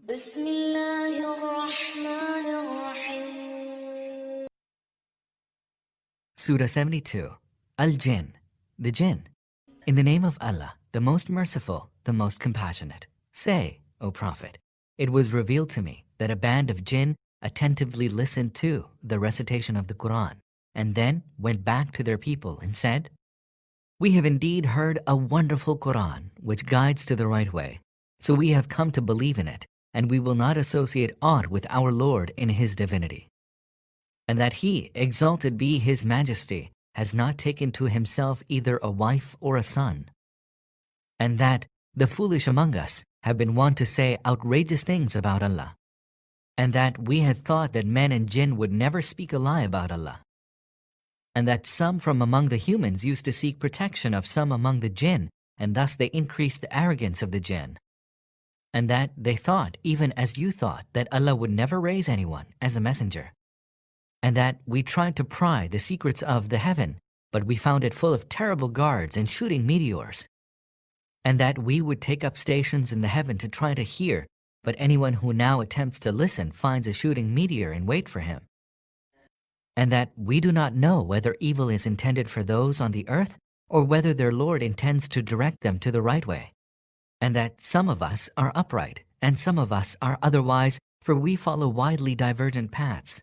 بسم الله الرحمن الرحيم. Surah 72, Al-Jinn, the Jinn. In the name of Allah, the most merciful, the most compassionate. Say, O Prophet, it was revealed to me that a band of Jinn attentively listened to the recitation of the Qur'an and then went back to their people and said, "We have indeed heard a wonderful Qur'an which guides to the right way. So we have come to believe in it, and we will not associate aught with our Lord in His divinity. And that He, exalted be His majesty, has not taken to Himself either a wife or a son. And that the foolish among us have been wont to say outrageous things about Allah. And that we had thought that men and jinn would never speak a lie about Allah. And that some from among the humans used to seek protection of some among the jinn, and thus they increased the arrogance of the jinn. And that they thought, even as you thought, that Allah would never raise anyone as a messenger. And that we tried to pry the secrets of the heaven, but we found it full of terrible guards and shooting meteors. And that we would take up stations in the heaven to try to hear, but anyone who now attempts to listen finds a shooting meteor and wait for him. And that we do not know whether evil is intended for those on the earth or whether their Lord intends to direct them to the right way. And that some of us are upright and some of us are otherwise, for we follow widely divergent paths.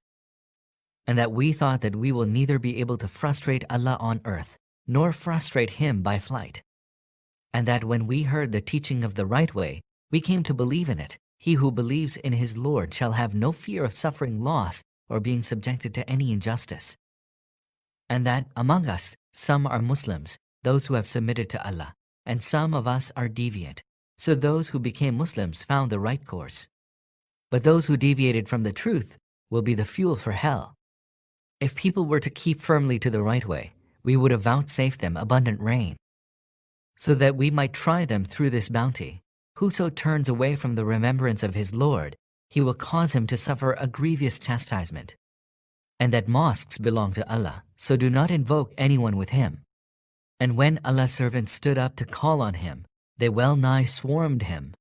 And that we thought that we will neither be able to frustrate Allah on earth nor frustrate Him by flight. And that when we heard the teaching of the right way, we came to believe in it. He who believes in his Lord shall have no fear of suffering loss or being subjected to any injustice. And that among us, some are Muslims, those who have submitted to Allah, and some of us are deviant. So those who became Muslims found the right course. But those who deviated from the truth will be the fuel for hell. If people were to keep firmly to the right way, we would have vouchsafed them abundant rain, so that we might try them through this bounty. Whoso turns away from the remembrance of his Lord, He will cause him to suffer a grievous chastisement. And that mosques belong to Allah, so do not invoke anyone with Him. And when Allah's servants stood up to call on Him, they well nigh swarmed Him.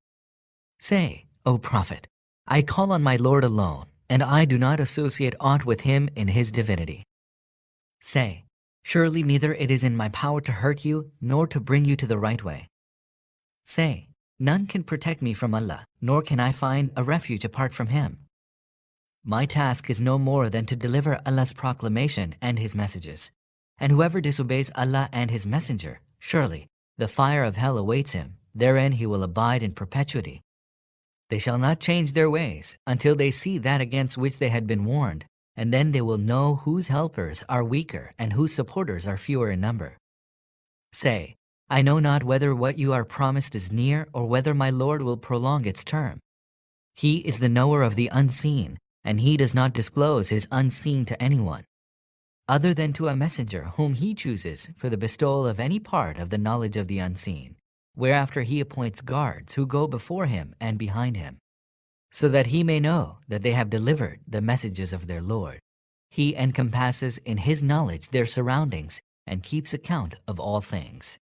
Say, O Prophet, I call on my Lord alone, and I do not associate aught with Him in His divinity. Say, surely neither it is in my power to hurt you nor to bring you to the right way. Say, none can protect me from Allah, nor can I find a refuge apart from Him. My task is no more than to deliver Allah's proclamation and His messages. And whoever disobeys Allah and His messenger, surely the fire of hell awaits him. Therein he will abide in perpetuity. They shall not change their ways until they see that against which they had been warned, and then they will know whose helpers are weaker and whose supporters are fewer in number. Say, I know not whether what you are promised is near or whether my Lord will prolong its term. He is the knower of the unseen, and He does not disclose His unseen to anyone, other than to a messenger whom He chooses for the bestowal of any part of the knowledge of the unseen, whereafter He appoints guards who go before Him and behind Him, so that He may know that they have delivered the messages of their Lord. He encompasses in His knowledge their surroundings and keeps account of all things.